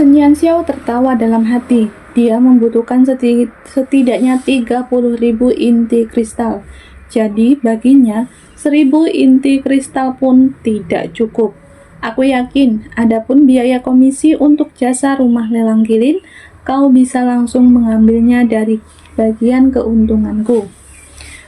Sun Yanxiao tertawa dalam hati. Dia membutuhkan setidaknya 30.000 inti kristal. Jadi baginya 1.000 inti kristal pun tidak cukup. Aku yakin, adapun biaya komisi untuk jasa rumah lelang kilin, kau bisa langsung mengambilnya dari bagian keuntunganku.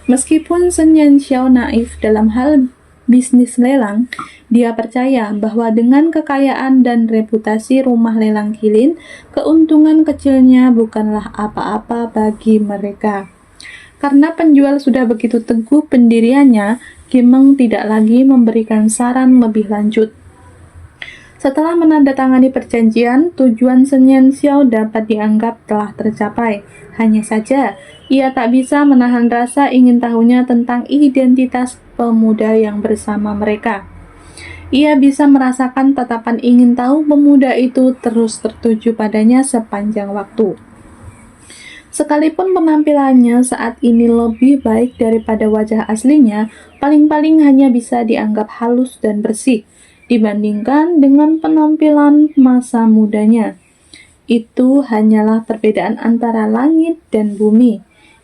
Meskipun Sun Yanxiao naif dalam hal bisnis lelang, dia percaya bahwa dengan kekayaan dan reputasi rumah lelang kilin, keuntungan kecilnya bukanlah apa-apa bagi mereka. Karena penjual sudah begitu teguh pendiriannya, Kimeng tidak lagi memberikan saran lebih lanjut. Setelah menandatangani perjanjian, tujuan Sun Yanxiao dapat dianggap telah tercapai. Hanya saja, ia tak bisa menahan rasa ingin tahunya tentang identitas pemuda yang bersama mereka. Ia bisa merasakan tatapan ingin tahu pemuda itu terus tertuju padanya sepanjang waktu. Sekalipun penampilannya saat ini lebih baik daripada wajah aslinya, paling-paling hanya bisa dianggap halus dan bersih dibandingkan dengan penampilan masa mudanya. Itu hanyalah perbedaan antara langit dan bumi.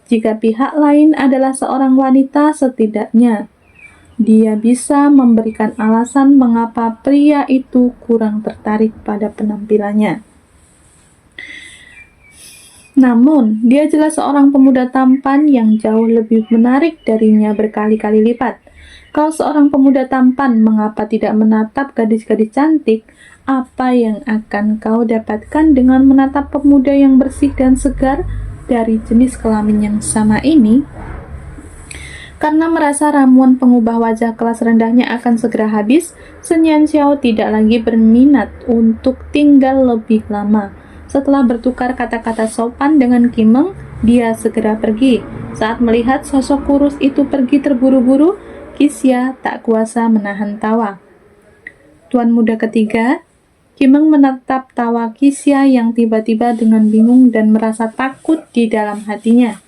Jika pihak lain adalah seorang wanita, setidaknya dia bisa memberikan alasan mengapa pria itu kurang tertarik pada penampilannya. Namun, dia jelas seorang pemuda tampan yang jauh lebih menarik darinya berkali-kali lipat. Kau seorang pemuda tampan, mengapa tidak menatap gadis-gadis cantik? Apa yang akan kau dapatkan dengan menatap pemuda yang bersih dan segar dari jenis kelamin yang sama ini? Karena merasa ramuan pengubah wajah kelas rendahnya akan segera habis, Sun Yanxiao tidak lagi berminat untuk tinggal lebih lama. Setelah bertukar kata-kata sopan dengan Kimeng, dia segera pergi. Saat melihat sosok kurus itu pergi terburu-buru, Qixia tak kuasa menahan tawa. Tuan muda ketiga, Kimeng menatap tawa Qixia yang tiba-tiba dengan bingung dan merasa takut di dalam hatinya.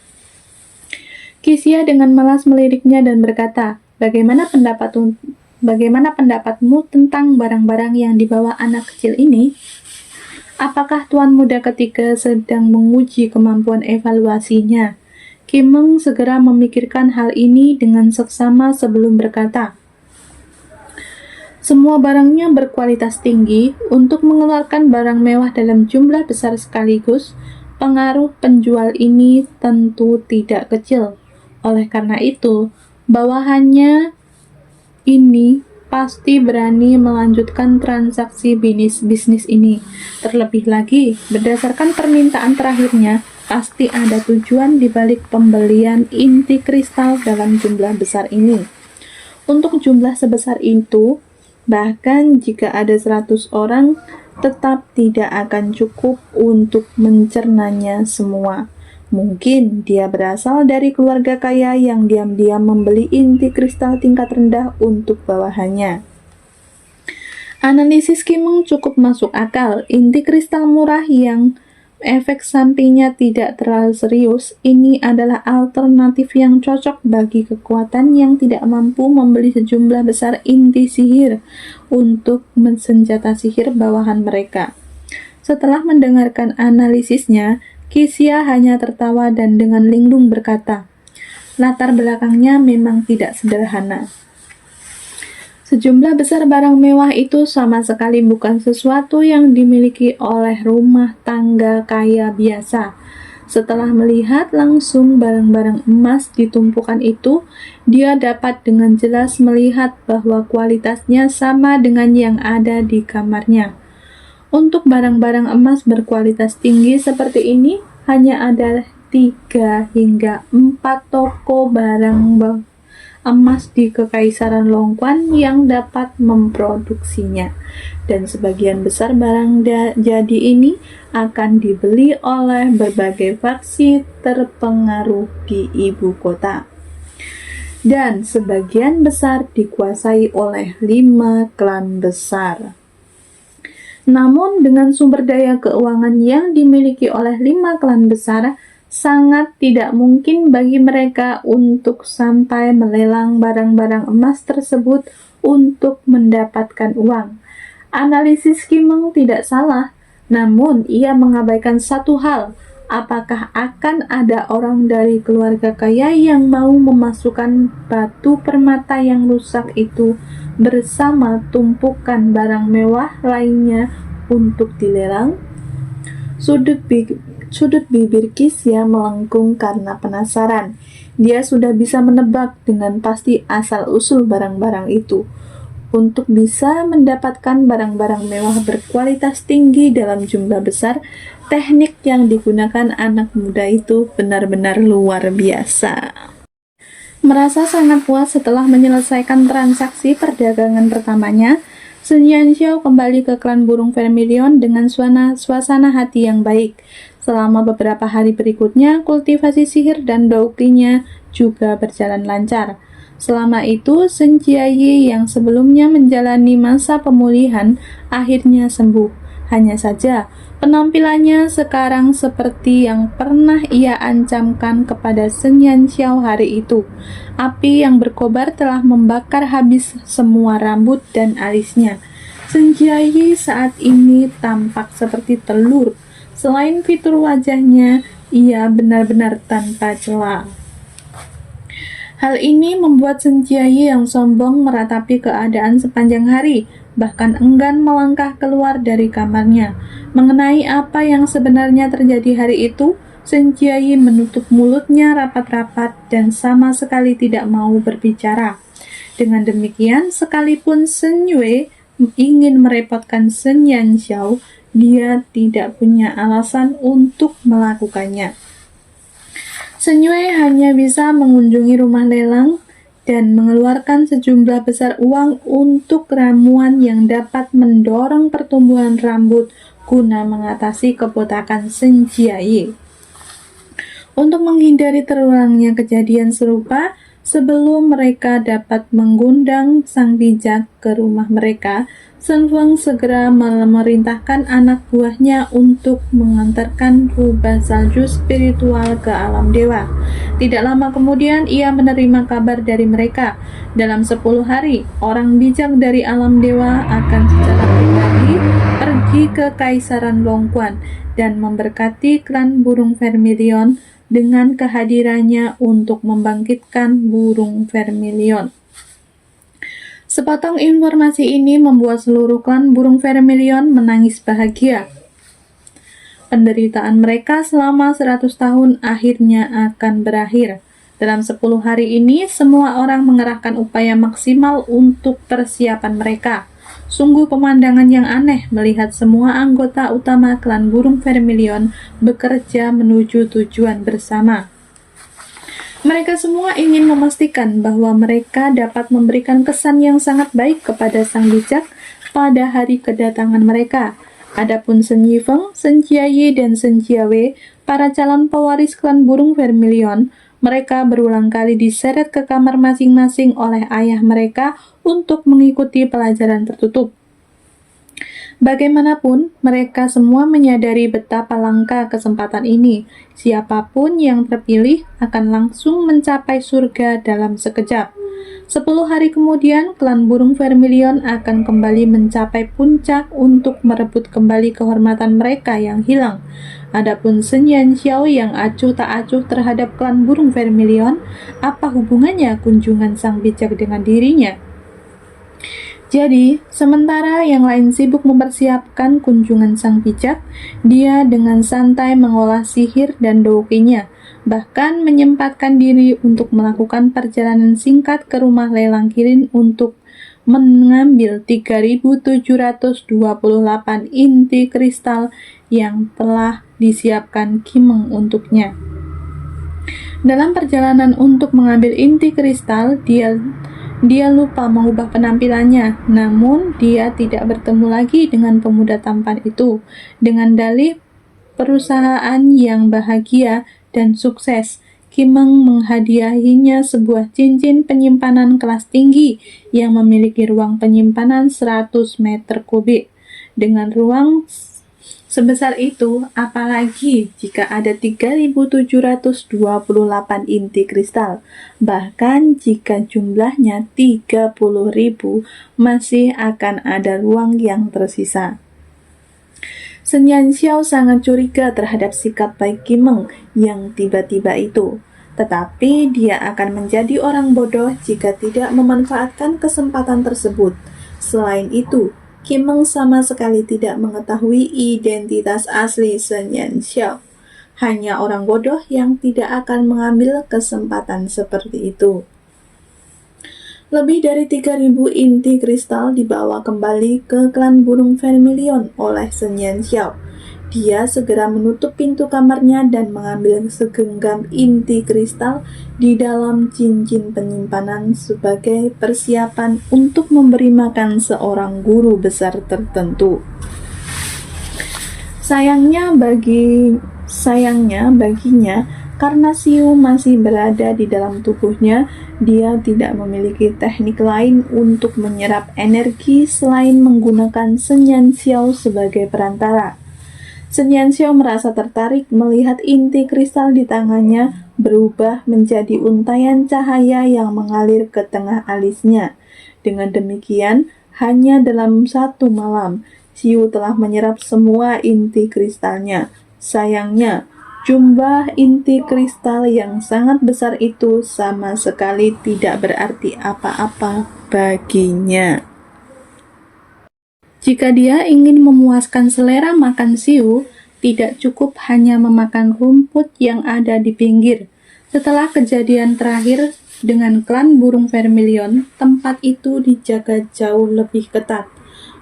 Qixia dengan malas meliriknya dan berkata, bagaimana pendapatmu tentang barang-barang yang dibawa anak kecil ini? Apakah tuan muda ketiga sedang menguji kemampuan evaluasinya? Kimeng segera memikirkan hal ini dengan seksama sebelum berkata, semua barangnya berkualitas tinggi. Untuk mengeluarkan barang mewah dalam jumlah besar sekaligus, pengaruh penjual ini tentu tidak kecil. Oleh karena itu, bawahannya ini pasti berani melanjutkan transaksi bisnis ini. Terlebih lagi, berdasarkan permintaan terakhirnya, pasti ada tujuan di balik pembelian inti kristal dalam jumlah besar ini. Untuk jumlah sebesar itu, bahkan jika ada 100 orang, tetap tidak akan cukup untuk mencernanya semua. Mungkin dia berasal dari keluarga kaya yang diam-diam membeli inti kristal tingkat rendah untuk bawahannya. Analisis Kimeng cukup masuk akal. Inti kristal murah yang efek sampingnya tidak terlalu serius, ini adalah alternatif yang cocok bagi kekuatan yang tidak mampu membeli sejumlah besar inti sihir untuk senjata sihir bawahan mereka. Setelah mendengarkan analisisnya, Qixia hanya tertawa dan dengan linglung berkata, latar belakangnya memang tidak sederhana. Sejumlah besar barang mewah itu sama sekali bukan sesuatu yang dimiliki oleh rumah tangga kaya biasa. Setelah melihat langsung barang-barang emas di tumpukan itu, dia dapat dengan jelas melihat bahwa kualitasnya sama dengan yang ada di kamarnya. Untuk barang-barang emas berkualitas tinggi seperti ini, hanya ada 3 hingga 4 toko barang emas di Kekaisaran Longquan yang dapat memproduksinya. Dan sebagian besar barang jadi ini akan dibeli oleh berbagai faksi terpengaruh di ibu kota. Dan sebagian besar dikuasai oleh 5 klan besar. Namun dengan sumber daya keuangan yang dimiliki oleh 5 klan besar, sangat tidak mungkin bagi mereka untuk sampai melelang barang-barang emas tersebut untuk mendapatkan uang. Analisis Kimeng tidak salah. Namun, ia mengabaikan satu hal. Apakah akan ada orang dari keluarga kaya yang mau memasukkan batu permata yang rusak itu bersama tumpukan barang mewah lainnya untuk dilelang? Sudut bibir Kisya melengkung karena penasaran. Dia sudah bisa menebak dengan pasti asal-usul barang-barang itu. Untuk bisa mendapatkan barang-barang mewah berkualitas tinggi dalam jumlah besar, teknik yang digunakan anak muda itu benar-benar luar biasa. Merasa sangat puas setelah menyelesaikan transaksi perdagangan pertamanya, Sun Yanxiao kembali ke klan burung vermilion dengan suasana hati yang baik. Selama beberapa hari berikutnya, kultivasi sihir dan douqinya juga berjalan lancar. Selama itu, Sun Jiayi yang sebelumnya menjalani masa pemulihan akhirnya sembuh. Hanya saja, penampilannya sekarang seperti yang pernah ia ancamkan kepada Sun Yanxiao hari itu. Api yang berkobar telah membakar habis semua rambut dan alisnya. Sun Jiayi saat ini tampak seperti telur. Selain fitur wajahnya, ia benar-benar tanpa celah. Hal ini membuat Sun Jiayi yang sombong meratapi keadaan sepanjang hari, bahkan enggan melangkah keluar dari kamarnya. Mengenai apa yang sebenarnya terjadi hari itu, Sun Jiayi menutup mulutnya rapat-rapat dan sama sekali tidak mau berbicara. Dengan demikian, sekalipun Sun Yue ingin merepotkan Sun Yanxiao, dia tidak punya alasan untuk melakukannya. Sun Yue hanya bisa mengunjungi rumah lelang dan mengeluarkan sejumlah besar uang untuk ramuan yang dapat mendorong pertumbuhan rambut guna mengatasi kebotakan Sun Jiayi. Untuk menghindari terulangnya kejadian serupa, sebelum mereka dapat mengundang sang bijak ke rumah mereka, Sun Feng segera memerintahkan anak buahnya untuk mengantarkan rubah salju spiritual ke alam dewa. Tidak lama kemudian ia menerima kabar dari mereka. Dalam 10 hari, orang bijak dari alam dewa akan secara pribadi pergi ke Kaisaran Longquan dan memberkati klan burung vermilion dengan kehadirannya untuk membangkitkan burung vermilion. Sepotong informasi ini membuat seluruh klan burung vermilion menangis bahagia. Penderitaan mereka selama 100 tahun akhirnya akan berakhir. Dalam 10 hari ini, semua orang mengerahkan upaya maksimal untuk persiapan mereka. Sungguh pemandangan yang aneh melihat semua anggota utama klan burung vermilion bekerja menuju tujuan bersama. Mereka semua ingin memastikan bahwa mereka dapat memberikan kesan yang sangat baik kepada sang bijak pada hari kedatangan mereka. Adapun Sun Yifeng, Sun Jiayi, dan Sun Jiawei, para calon pewaris klan burung vermilion, mereka berulang kali diseret ke kamar masing-masing oleh ayah mereka untuk mengikuti pelajaran tertutup. Bagaimanapun, mereka semua menyadari betapa langka kesempatan ini. Siapapun yang terpilih akan langsung mencapai surga dalam sekejap. 10 hari kemudian, klan burung vermilion akan kembali mencapai puncak untuk merebut kembali kehormatan mereka yang hilang. Adapun Sun Yanxiao yang acuh tak acuh terhadap klan burung vermilion, apa hubungannya kunjungan sang bijak dengan dirinya? Jadi, sementara yang lain sibuk mempersiapkan kunjungan sang bijak, dia dengan santai mengolah sihir dan douqinya, bahkan menyempatkan diri untuk melakukan perjalanan singkat ke rumah lelang kirin untuk mengambil 3.728 inti kristal yang telah disiapkan Kimeng untuknya. Dalam perjalanan untuk mengambil inti kristal, dia lupa mengubah penampilannya, namun dia tidak bertemu lagi dengan pemuda tampan itu. Dengan dalih perusahaan yang bahagia dan sukses, Kimeng menghadiahinya sebuah cincin penyimpanan kelas tinggi yang memiliki ruang penyimpanan 100 meter kubik. Dengan ruang sebesar itu, apalagi jika ada 3.728 inti kristal. Bahkan jika jumlahnya 30.000, masih akan ada ruang yang tersisa. Sun Yanxiao sangat curiga terhadap sikap baik Kimeng yang tiba-tiba itu. Tetapi dia akan menjadi orang bodoh jika tidak memanfaatkan kesempatan tersebut. Selain itu, Kimeng sama sekali tidak mengetahui identitas asli Sun Yanxiao. Hanya orang bodoh yang tidak akan mengambil kesempatan seperti itu. Lebih dari 3.000 inti kristal dibawa kembali ke klan burung vermilion oleh Sun Yanxiao. Dia segera menutup pintu kamarnya dan mengambil segenggam inti kristal di dalam cincin penyimpanan sebagai persiapan untuk memberi makan seorang guru besar tertentu. Sayangnya baginya, karena Siu masih berada di dalam tubuhnya, dia tidak memiliki teknik lain untuk menyerap energi selain menggunakan Sun Yanxiao sebagai perantara. Sun Yanxiao merasa tertarik melihat inti kristal di tangannya berubah menjadi untayan cahaya yang mengalir ke tengah alisnya. Dengan demikian, hanya dalam satu malam, Siu telah menyerap semua inti kristalnya. Sayangnya, jumlah inti kristal yang sangat besar itu sama sekali tidak berarti apa-apa baginya. Jika dia ingin memuaskan selera makan Siu, tidak cukup hanya memakan rumput yang ada di pinggir. Setelah kejadian terakhir dengan klan burung vermilion, tempat itu dijaga jauh lebih ketat.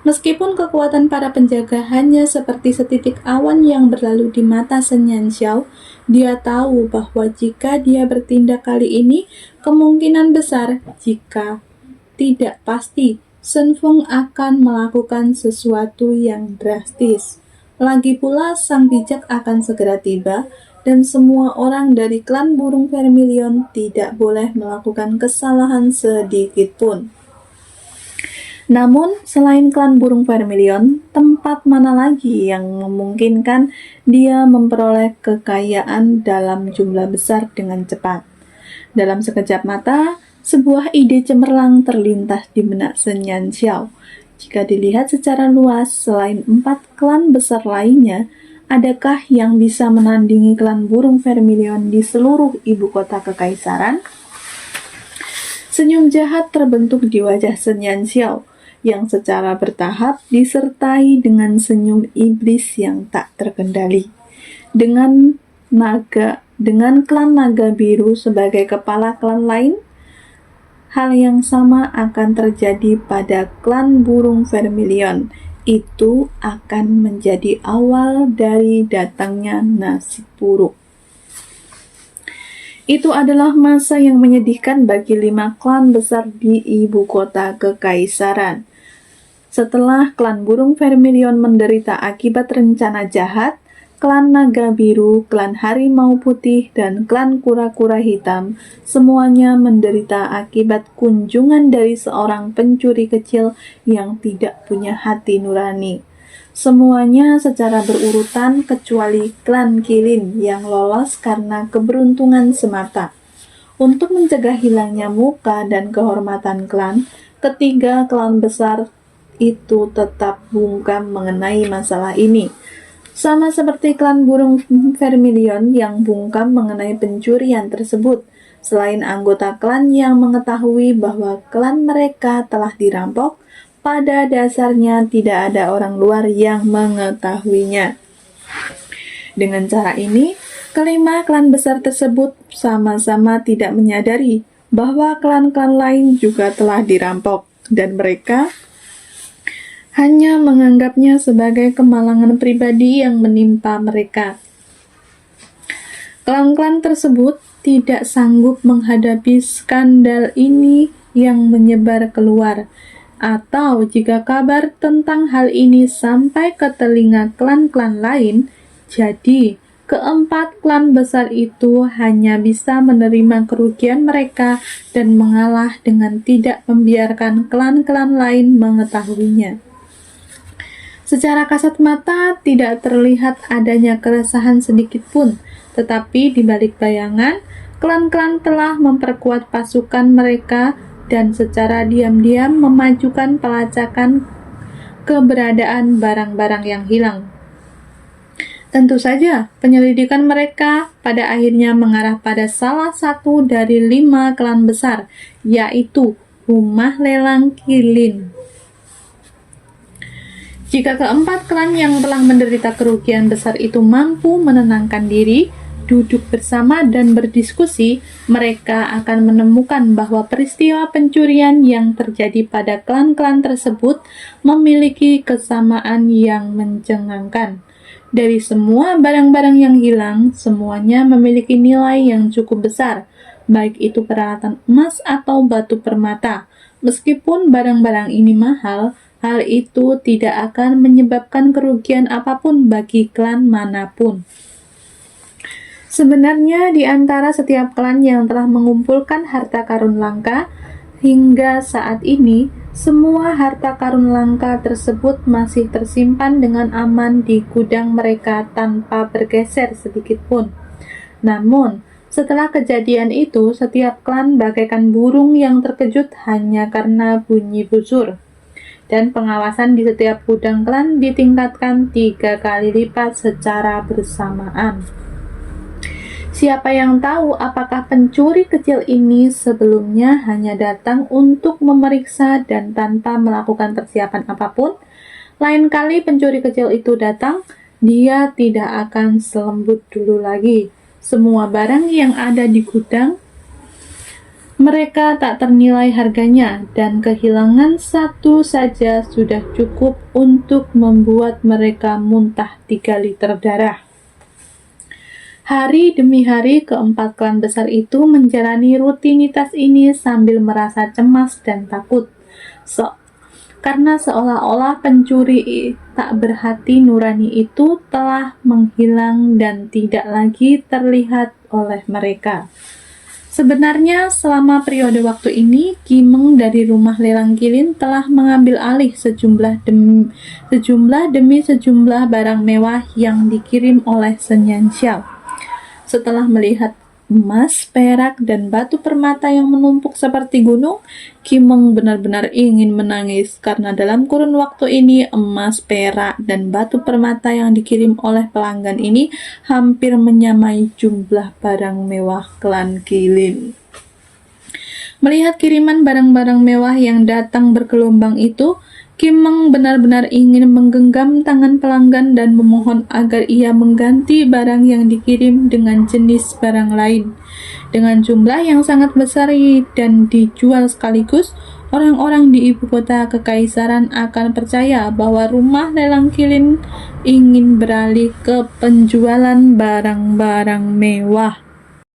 Meskipun kekuatan para penjaga hanya seperti setitik awan yang berlalu di mata Sun Yanxiao, dia tahu bahwa jika dia bertindak kali ini, kemungkinan besar, jika tidak pasti, Sun Feng akan melakukan sesuatu yang drastis. Lagi pula, sang bijak akan segera tiba, dan semua orang dari klan burung vermilion tidak boleh melakukan kesalahan sedikit pun. Namun, selain klan burung vermilion, tempat mana lagi yang memungkinkan dia memperoleh kekayaan dalam jumlah besar dengan cepat? Dalam sekejap mata, sebuah ide cemerlang terlintas di benak Sun Yanxiao. Jika dilihat secara luas, selain 4 klan besar lainnya, adakah yang bisa menandingi klan burung vermilion di seluruh ibu kota kekaisaran? Senyum jahat terbentuk di wajah Sun Yanxiao, yang secara bertahap disertai dengan senyum iblis yang tak terkendali. Dengan klan naga biru sebagai kepala klan lain, hal yang sama akan terjadi pada klan burung vermilion. Itu akan menjadi awal dari datangnya nasib buruk. Itu adalah masa yang menyedihkan bagi 5 klan besar di ibu kota kekaisaran. Setelah klan burung vermilion menderita akibat rencana jahat, klan naga biru, klan harimau putih, dan klan kura-kura hitam semuanya menderita akibat kunjungan dari seorang pencuri kecil yang tidak punya hati nurani. Semuanya secara berurutan kecuali klan Kilin yang lolos karena keberuntungan semata. Untuk mencegah hilangnya muka dan kehormatan klan, ketiga klan besar itu tetap bungkam mengenai masalah ini. Sama seperti klan burung vermilion yang bungkam mengenai pencurian tersebut. Selain anggota klan yang mengetahui bahwa klan mereka telah dirampok, pada dasarnya tidak ada orang luar yang mengetahuinya. Dengan cara ini, kelima klan besar tersebut sama-sama tidak menyadari bahwa klan-klan lain juga telah dirampok, dan mereka hanya menganggapnya sebagai kemalangan pribadi yang menimpa mereka. Klan-klan tersebut tidak sanggup menghadapi skandal ini yang menyebar keluar, atau jika kabar tentang hal ini sampai ke telinga klan-klan lain, jadi keempat klan besar itu hanya bisa menerima kerugian mereka dan mengalah dengan tidak membiarkan klan-klan lain mengetahuinya. Secara kasat mata tidak terlihat adanya keresahan sedikit pun, tetapi di balik bayangan, klan-klan telah memperkuat pasukan mereka dan secara diam-diam memajukan pelacakan keberadaan barang-barang yang hilang. Tentu saja, penyelidikan mereka pada akhirnya mengarah pada salah satu dari 5 klan besar, yaitu Rumah Lelang Kilin. Jika keempat klan yang telah menderita kerugian besar itu mampu menenangkan diri, duduk bersama dan berdiskusi, mereka akan menemukan bahwa peristiwa pencurian yang terjadi pada klan-klan tersebut memiliki kesamaan yang mencengangkan. Dari semua barang-barang yang hilang, semuanya memiliki nilai yang cukup besar, baik itu peralatan emas atau batu permata. Meskipun barang-barang ini mahal, hal itu tidak akan menyebabkan kerugian apapun bagi klan manapun. Sebenarnya di antara setiap klan yang telah mengumpulkan harta karun langka, hingga saat ini, semua harta karun langka tersebut masih tersimpan dengan aman di gudang mereka tanpa bergeser sedikit pun. Namun, setelah kejadian itu, setiap klan bagaikan burung yang terkejut hanya karena bunyi busur. Dan pengawasan di setiap gudang klan ditingkatkan 3 kali lipat secara bersamaan. Siapa yang tahu apakah pencuri kecil ini sebelumnya hanya datang untuk memeriksa dan tanpa melakukan persiapan apapun? Lain kali pencuri kecil itu datang, dia tidak akan selembut dulu lagi. Semua barang yang ada di gudang mereka tak ternilai harganya, dan kehilangan satu saja sudah cukup untuk membuat mereka muntah 3 liter darah. Hari demi hari, keempat klan besar itu menjalani rutinitas ini sambil merasa cemas dan takut. Karena seolah-olah pencuri tak berhati nurani itu telah menghilang dan tidak lagi terlihat oleh mereka. Sebenarnya selama periode waktu ini, Kimeng dari Rumah Lelang Kilin telah mengambil alih sejumlah demi sejumlah barang mewah yang dikirim oleh Sen Yanxiao. Setelah melihat emas, perak, dan batu permata yang menumpuk seperti gunung, Kimeng benar-benar ingin menangis karena dalam kurun waktu ini emas, perak, dan batu permata yang dikirim oleh pelanggan ini hampir menyamai jumlah barang mewah klan Kilin. Melihat kiriman barang-barang mewah yang datang bergelombang itu, Kimeng benar-benar ingin menggenggam tangan pelanggan dan memohon agar ia mengganti barang yang dikirim dengan jenis barang lain. Dengan jumlah yang sangat besar dan dijual sekaligus, orang-orang di ibu kota kekaisaran akan percaya bahwa Rumah Lelang Kilin ingin beralih ke penjualan barang-barang mewah.